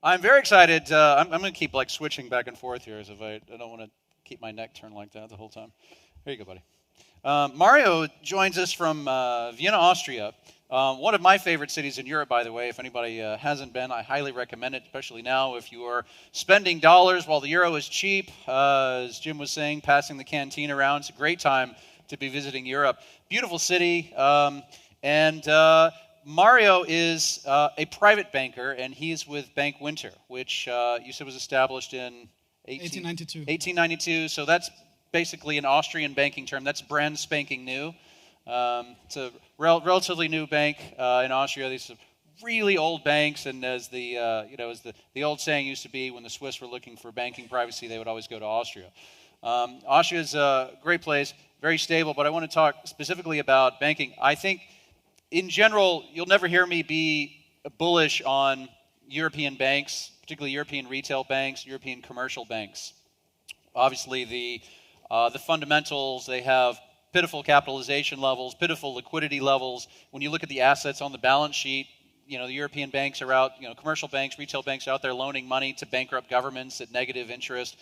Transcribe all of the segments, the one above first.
I'm very excited. I'm going to keep like switching back and forth here, as if I don't want to keep my neck turned like that the whole time. Here you go, buddy. Mario joins us from Vienna, Austria. One of my favorite cities in Europe, by the way. If anybody hasn't been, I highly recommend it, especially now if you are spending dollars while the euro is cheap. As Jim was saying, passing the canteen around. It's a great time to be visiting Europe. Beautiful city. And Mario is a private banker, and he's with Bank Winter, which you said was established in 1892. 1892. So that's basically an Austrian banking term. That's brand spanking new. It's a relatively new bank in Austria. These are really old banks, and as the old saying used to be, when the Swiss were looking for banking privacy, they would always go to Austria. Austria is a great place, very stable. But I want to talk specifically about banking. I think, in general, you'll never hear me be bullish on European banks, particularly European retail banks, European commercial banks. Obviously, the fundamentals, they have pitiful capitalization levels, pitiful liquidity levels. When you look at the assets on the balance sheet, the European banks are out, commercial banks, retail banks are out there loaning money to bankrupt governments at negative interest.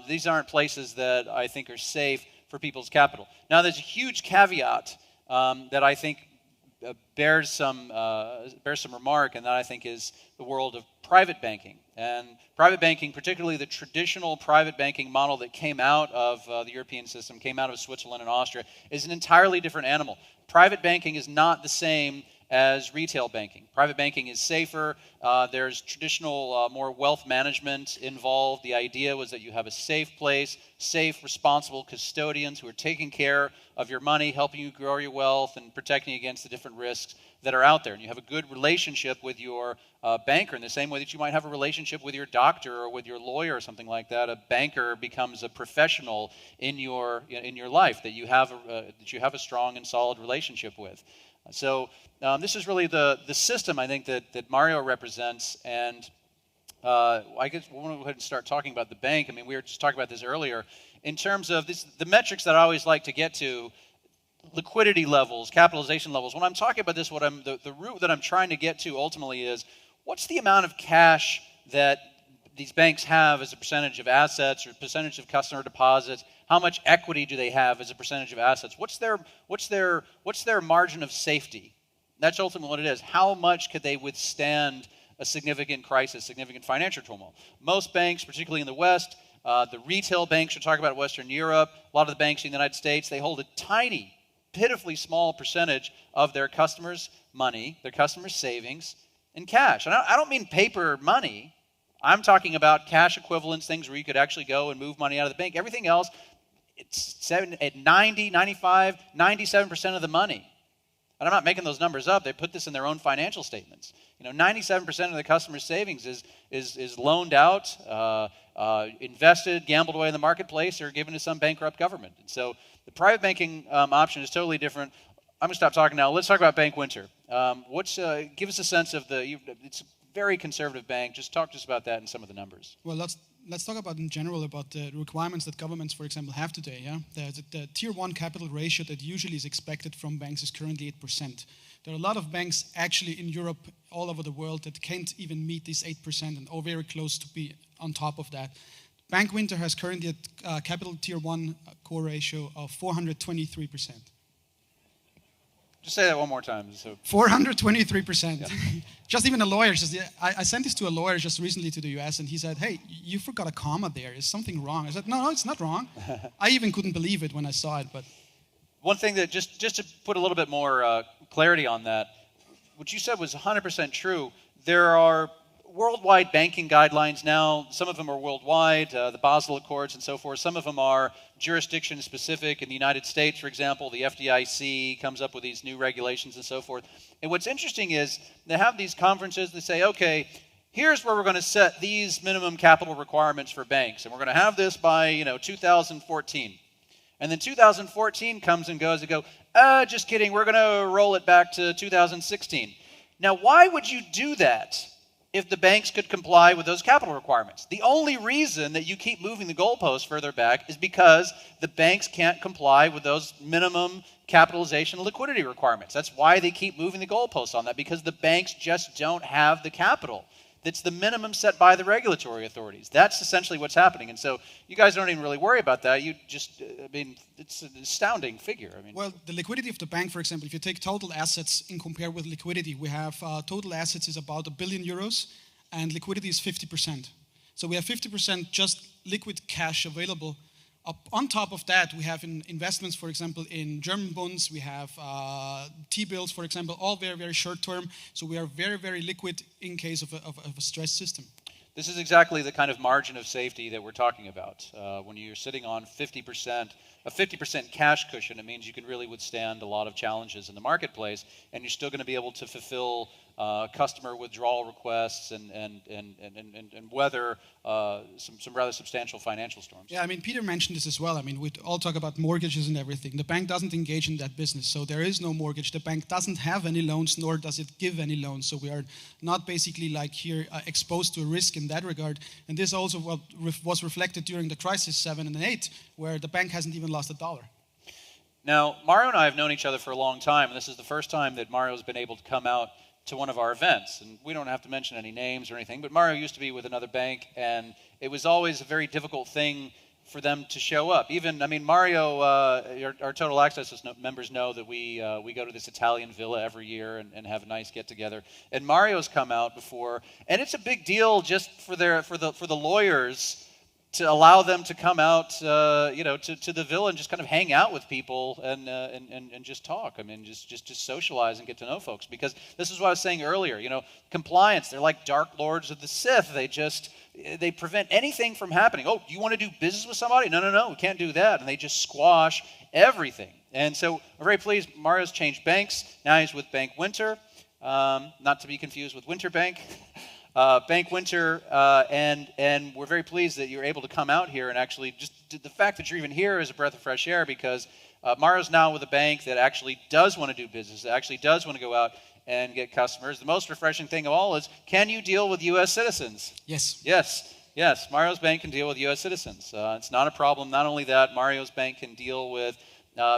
These aren't places that I think are safe for people's capital. Now, there's a huge caveat that I think bears some remark, and that I think is the world of private banking. And private banking, particularly the traditional private banking model that came out of the European system, came out of Switzerland and Austria, is an entirely different animal. Private banking is not the same as retail banking. Private banking is safer. There's traditional, more wealth management involved. The idea was that you have a safe place, safe, responsible custodians who are taking care of your money, helping you grow your wealth, and protecting against the different risks that are out there. And you have a good relationship with your banker in the same way that you might have a relationship with your doctor or with your lawyer or something like that. A banker becomes a professional in your life that you have a strong and solid relationship with. So this is really the system, I think, that Mario represents. And I guess we'll go ahead and start talking about the bank. I mean, we were just talking about this earlier. In terms of the metrics that I always like to get to, liquidity levels, capitalization levels. When I'm talking about this, the root that I'm trying to get to ultimately is, what's the amount of cash that these banks have as a percentage of assets or percentage of customer deposits? How much equity do they have as a percentage of assets? What's their margin of safety? That's ultimately what it is. How much could they withstand a significant crisis, significant financial turmoil? Most banks, particularly in the West, the retail banks, we're talking about Western Europe, a lot of the banks in the United States, they hold a tiny, pitifully small percentage of their customers' money, their customers' savings, in cash. And I don't mean paper money. I'm talking about cash equivalents, things where you could actually go and move money out of the bank. Everything else, it's at 90, 95, 97% of the money. And I'm not making those numbers up. They put this in their own financial statements. 97% of the customer's savings is loaned out, invested, gambled away in the marketplace, or given to some bankrupt government. And so the private banking option is totally different. I'm going to stop talking now. Let's talk about Bank Winter. Give us a sense of it's a very conservative bank. Just talk to us about that and some of the numbers. Well, let's talk about in general about the requirements that governments, for example, have today. Yeah, the tier 1 capital ratio that usually is expected from banks is currently 8%. There are a lot of banks actually in Europe, all over the world, that can't even meet this 8% and are very close to be on top of that. Bank Winter has currently a capital tier 1 core ratio of 423%. Just say that one more time. So 423%. Yeah. Just even a lawyer, I sent this to a lawyer just recently to the US, and he said, "Hey, you forgot a comma there. Is something wrong?" I said, no, it's not wrong. I even couldn't believe it when I saw it. But one thing that, just to put a little bit more clarity on that, what you said was 100% true. There are worldwide banking guidelines now. Some of them are worldwide, the Basel Accords and so forth. Some of them are jurisdiction specific. In the United States, for example, the FDIC comes up with these new regulations and so forth. And what's interesting is they have these conferences. They say, okay, here's where we're going to set these minimum capital requirements for banks. And we're going to have this by 2014. And then 2014 comes and goes. They go, just kidding, we're going to roll it back to 2016. Now, why would you do that if the banks could comply with those capital requirements? The only reason that you keep moving the goalposts further back is because the banks can't comply with those minimum capitalization and liquidity requirements. That's why they keep moving the goalposts on that, because the banks just don't have the capital. That's the minimum set by the regulatory authorities. That's essentially what's happening. And so you guys don't even really worry about that. You just, it's an astounding figure. Well, the liquidity of the bank, for example, if you take total assets and compare with liquidity, we have total assets is about €1 billion, and liquidity is 50%. So we have 50% just liquid cash available. On top of that, we have investments, for example, in German bonds. We have T-bills, for example, all very, very short term. So we are very, very liquid in case of a stress system. This is exactly the kind of margin of safety that we're talking about. When you're sitting on 50%, a 50% cash cushion, it means you can really withstand a lot of challenges in the marketplace, and you're still going to be able to fulfill customer withdrawal requests and weather some rather substantial financial storms. Yeah, Peter mentioned this as well. We all talk about mortgages and everything. The bank doesn't engage in that business, so there is no mortgage. The bank doesn't have any loans, nor does it give any loans. So we are not basically like here exposed to a risk in that regard. And this also was reflected during the crisis 7 and 8, where the bank hasn't even lost a dollar. Now, Mario and I have known each other for a long time, and this is the first time that Mario's been able to come out to one of our events. And we don't have to mention any names or anything, but Mario used to be with another bank, and it was always a very difficult thing for them to show up. Even, Mario, our Total Access members know that we go to this Italian villa every year and have a nice get-together. And Mario's come out before, and it's a big deal just for the lawyers to allow them to come out, to the villa and just kind of hang out with people and just talk. Just socialize and get to know folks. Because this is what I was saying earlier. Compliance. They're like dark lords of the Sith. They prevent anything from happening. Oh, do you want to do business with somebody? No, we can't do that. And they just squash everything. And so we're very pleased. Mario's changed banks. Now he's with Bank Winter, not to be confused with Winter Bank. Bank Winter, and we're very pleased that you're able to come out here and actually just the fact that you're even here is a breath of fresh air because Mario's now with a bank that actually does want to do business, that actually does want to go out and get customers. The most refreshing thing of all is, can you deal with U.S. citizens? Yes. Yes. Mario's bank can deal with U.S. citizens. It's not a problem. Not only that, Mario's bank can deal with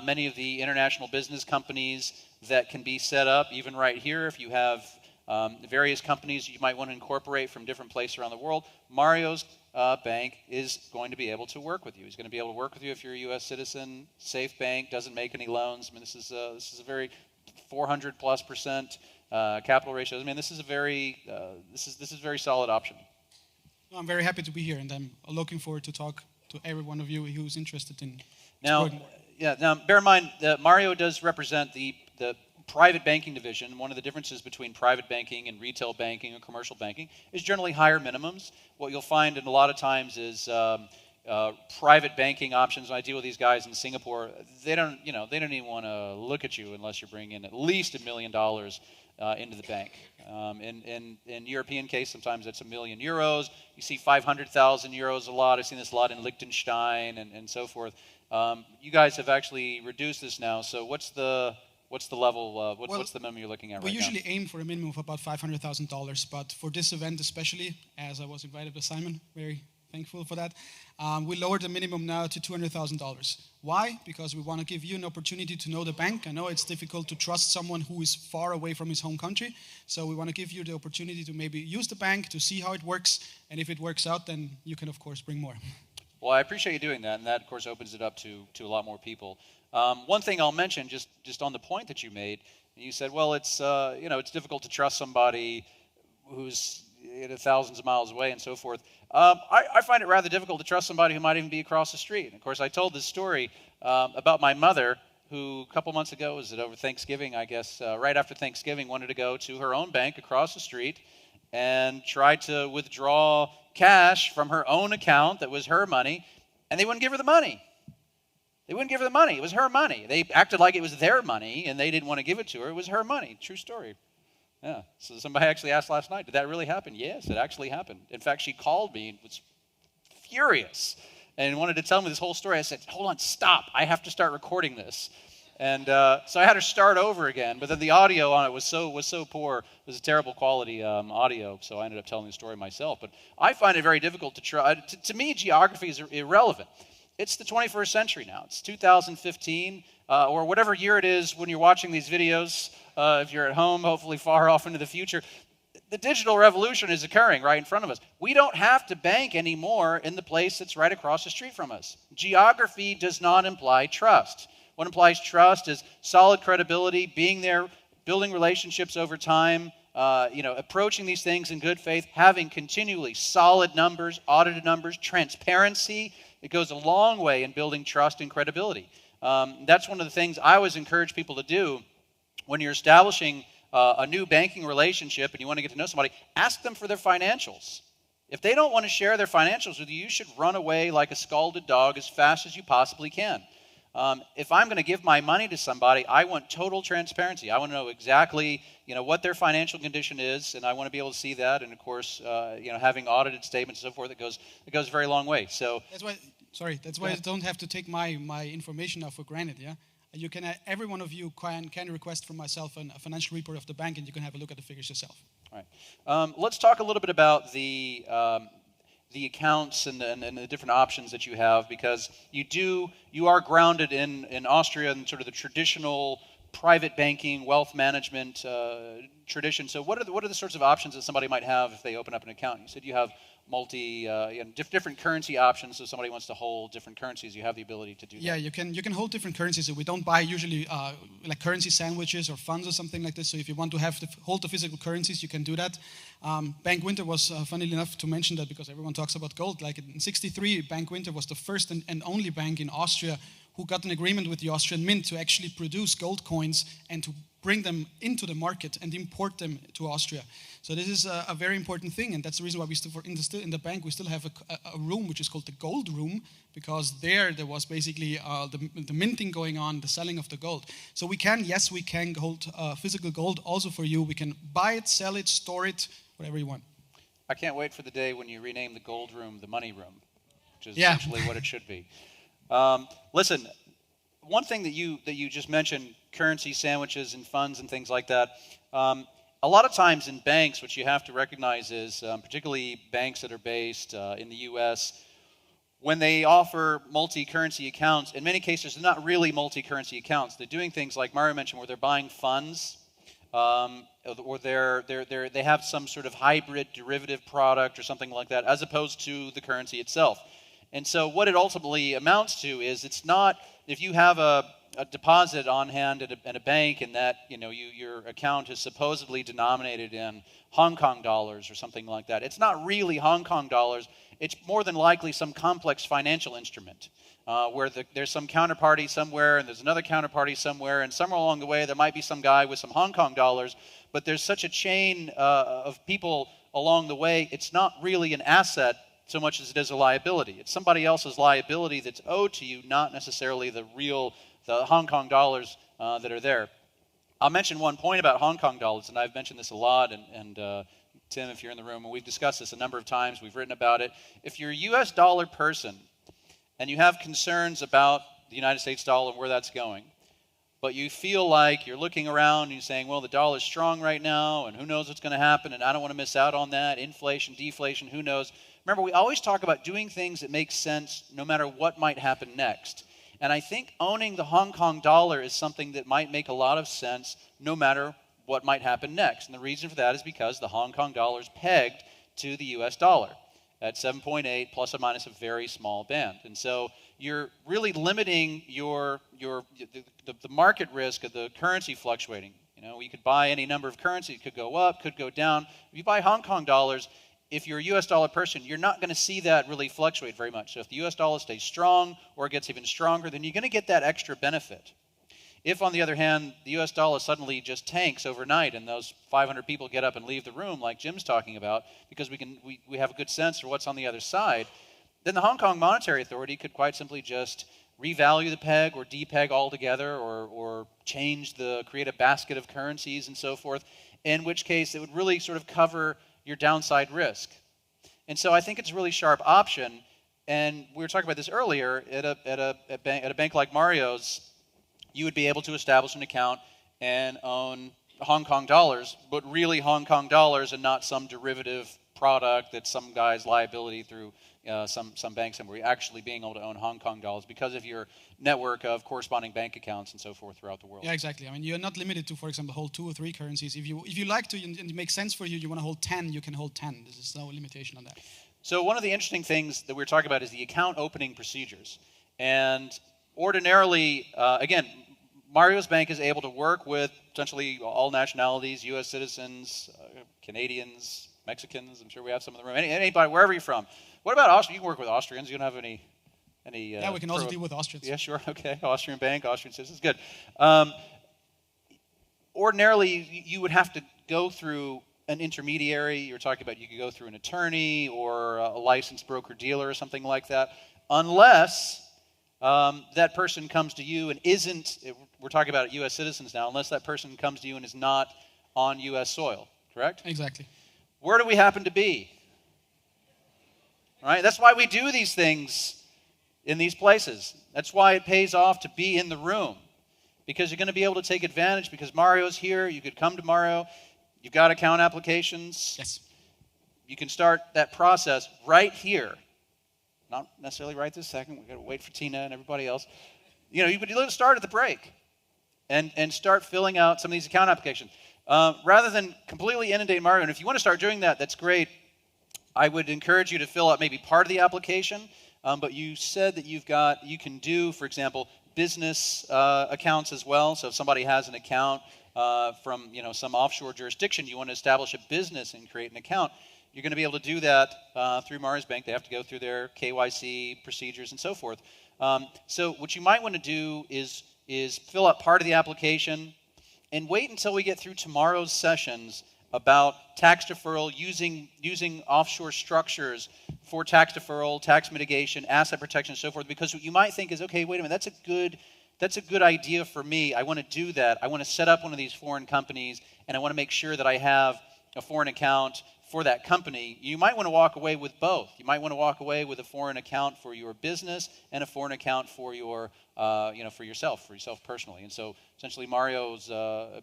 many of the international business companies that can be set up, even right here if you have various companies you might want to incorporate from different places around the world. Mario's bank is going to be able to work with you. He's going to be able to work with you if you're a U.S. citizen. Safe bank, doesn't make any loans. This is a very 400+% capital ratios. This is a very this is very solid option. I'm very happy to be here, and I'm looking forward to talk to every one of you who's interested in. Now, bear in mind that Mario does represent the private banking division. One of the differences between private banking and retail banking or commercial banking is generally higher minimums. What you'll find in a lot of times is private banking options. When I deal with these guys in Singapore, they don't even want to look at you unless you're bringing in at least $1 million into the bank. In European case, sometimes that's €1 million. You see 500,000 euros a lot. I've seen this a lot in Liechtenstein and so forth. You guys have actually reduced this now. So what's the level? What's the minimum you're looking at right now? We usually aim for a minimum of about $500,000, but for this event especially, as I was invited by Simon, very thankful for that, we lowered the minimum now to $200,000. Why? Because we want to give you an opportunity to know the bank. I know it's difficult to trust someone who is far away from his home country, so we want to give you the opportunity to maybe use the bank to see how it works, and if it works out, then you can, of course, bring more. Well, I appreciate you doing that, and that, of course, opens it up to a lot more people. One thing I'll mention, just on the point that you made, you said, well, it's difficult to trust somebody who's thousands of miles away and so forth. I find it rather difficult to trust somebody who might even be across the street. And of course, I told this story about my mother, who a couple months ago, was it over Thanksgiving, I guess, right after Thanksgiving, wanted to go to her own bank across the street and tried to withdraw cash from her own account that was her money, and they wouldn't give her the money. They wouldn't give her the money. It was her money. They acted like it was their money, and they didn't want to give it to her. It was her money. True story. Yeah. So somebody actually asked last night, did that really happen? Yes, it actually happened. In fact, she called me and was furious and wanted to tell me this whole story. I said, hold on, stop. I have to start recording this. And so I had her start over again, but then the audio on it was so poor. It was a terrible quality audio, so I ended up telling the story myself. But I find it very difficult to try. To me, geography is irrelevant. It's the 21st century now. It's 2015, or whatever year it is when you're watching these videos. If you're at home, hopefully far off into the future, the digital revolution is occurring right in front of us. We don't have to bank anymore in the place that's right across the street from us. Geography does not imply trust. What implies trust is solid credibility, being there, building relationships over time, approaching these things in good faith, having continually solid numbers, audited numbers, transparency. It goes a long way in building trust and credibility. That's one of the things I always encourage people to do when you're establishing a new banking relationship and you want to get to know somebody. Ask them for their financials. If they don't want to share their financials with you, you should run away like a scalded dog as fast as you possibly can. If I'm going to give my money to somebody, I want total transparency. I want to know exactly, what their financial condition is, and I want to be able to see that. And of course, having audited statements and so forth, it goes a very long way. So that's why I don't have to take my information now for granted. Yeah, you can. Every one of you can request from myself a financial report of the bank, and you can have a look at the figures yourself. All right. Let's talk a little bit about the accounts and the different options that you have, because you are grounded in Austria and sort of the traditional private banking, wealth management tradition. So what are the sorts of options that somebody might have if they open up an account? You said you have different currency options. So if somebody wants to hold different currencies, you have the ability to do that. Yeah, you can hold different currencies. So we don't buy usually like currency sandwiches or funds or something like this. So if you want to hold the physical currencies, you can do that. Bank Winter was, funnily enough, to mention that because everyone talks about gold. Like in '63, Bank Winter was the first and only bank in Austria who got an agreement with the Austrian Mint to actually produce gold coins and to bring them into the market and import them to Austria. So this is a very important thing, and that's the reason why we still, in the bank, we still have a room which is called the gold room, because there was basically the minting going on, the selling of the gold. So we can hold physical gold also for you. We can buy it, sell it, store it, whatever you want. I can't wait for the day when you rename the gold room the money room, which is essentially what it should be. Listen, one thing that you just mentioned, currency sandwiches and funds and things like that. A lot of times in banks, what you have to recognize is, particularly banks that are based in the U.S., when they offer multi-currency accounts, in many cases they're not really multi-currency accounts. They're doing things like Mario mentioned, where they're buying funds, or they have some sort of hybrid derivative product or something like that, as opposed to the currency itself. And so what it ultimately amounts to is, it's not, if you have a deposit on hand at a bank and that your account is supposedly denominated in Hong Kong dollars or something like that, it's not really Hong Kong dollars. It's more than likely some complex financial instrument where there's some counterparty somewhere and there's another counterparty somewhere, and somewhere along the way there might be some guy with some Hong Kong dollars, but there's such a chain of people along the way, it's not really an asset so much as it is a liability. It's somebody else's liability that's owed to you, not necessarily the Hong Kong dollars that are there. I'll mention one point about Hong Kong dollars, and I've mentioned this a lot, and Tim, if you're in the room, and we've discussed this a number of times, we've written about it. If you're a US dollar person and you have concerns about the United States dollar and where that's going, but you feel like you're looking around and you're saying, well, the dollar's strong right now, and who knows what's going to happen, and I don't want to miss out on that, inflation, deflation, who knows. Remember, we always talk about doing things that make sense no matter what might happen next. And I think owning the Hong Kong dollar is something that might make a lot of sense no matter what might happen next. And the reason for that is because the Hong Kong dollar is pegged to the US dollar at 7.8 plus or minus a very small band. And so you're really limiting the market risk of the currency fluctuating. You could buy any number of currencies, it could go up, could go down. If you buy Hong Kong dollars, if you're a US dollar person, you're not going to see that really fluctuate very much. So if the US dollar stays strong or it gets even stronger, then you're going to get that extra benefit. If, on the other hand, the US dollar suddenly just tanks overnight and those 500 people get up and leave the room like Jim's talking about, because we have a good sense for what's on the other side, then the Hong Kong Monetary Authority could quite simply just revalue the peg or depeg altogether, or create a basket of currencies and so forth, in which case it would really sort of cover your downside risk. And so I think it's a really sharp option. And we were talking about this earlier. At a bank like Mario's, you would be able to establish an account and own Hong Kong dollars, but really Hong Kong dollars and not some derivative product that's some guy's liability through some banks and we're actually being able to own Hong Kong dollars because of your network of corresponding bank accounts and so forth throughout the world. Yeah, exactly. I mean, you're not limited to, for example, hold 2 or 3 currencies. If you like to and it makes sense for you, you want to hold 10, you can hold 10. There's no limitation on that. So one of the interesting things that we're talking about is the account opening procedures. And ordinarily, again, Mario's bank is able to work with potentially all nationalities, U.S. citizens, Canadians, Mexicans. I'm sure we have some in the room. Anybody, wherever you're from. What about Austria? You can work with Austrians. You don't have any. Yeah, we can also deal with Austrians. Yeah, sure. Okay, Austrian bank, Austrian citizens. Good. Ordinarily, you would have to go through an intermediary. You're talking about you could go through an attorney or a licensed broker-dealer or something like that, unless that person comes to you and isn't, we're talking about U.S. citizens now, unless that person comes to you and is not on U.S. soil, correct? Exactly. Where do we happen to be? All right, that's why we do these things in these places. That's why it pays off to be in the room, because you're going to be able to take advantage because Mario's here. You could come to Mario. You've got account applications. Yes. You can start that process right here. Not necessarily right this second. We've got to wait for Tina and everybody else. You could start at the break and start filling out some of these account applications. Rather than completely inundate Mario, and if you want to start doing that, that's great. I would encourage you to fill out maybe part of the application, but you said that you can do, for example, business accounts as well. So if somebody has an account from some offshore jurisdiction, you want to establish a business and create an account, you're going to be able to do that through Mario's bank. They have to go through their KYC procedures and so forth. So what you might want to do is fill out part of the application and wait until we get through tomorrow's sessions about tax deferral, using offshore structures for tax deferral, tax mitigation, asset protection, and so forth. Because what you might think is, okay, wait a minute, that's a good idea for me. I want to do that. I want to set up one of these foreign companies, and I want to make sure that I have a foreign account for that company. You might want to walk away with both. You might want to walk away with a foreign account for your business and a foreign account for your, for yourself personally. And so essentially, Mario's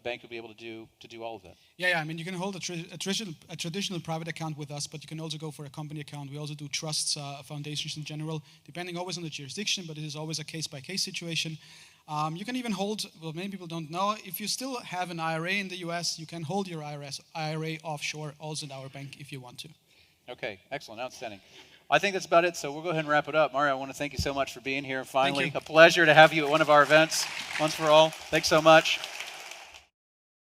bank will be able to do all of that. Yeah. I mean, you can hold a traditional private account with us, but you can also go for a company account. We also do trusts, foundations in general, depending always on the jurisdiction, but it is always a case-by-case situation. You can even hold, well, many people don't know, if you still have an IRA in the US, you can hold your IRA offshore also in our bank if you want to. Okay, excellent, outstanding. I think that's about it, so we'll go ahead and wrap it up. Mario, I want to thank you so much for being here. Finally, a pleasure to have you at one of our events once for all. Thanks so much.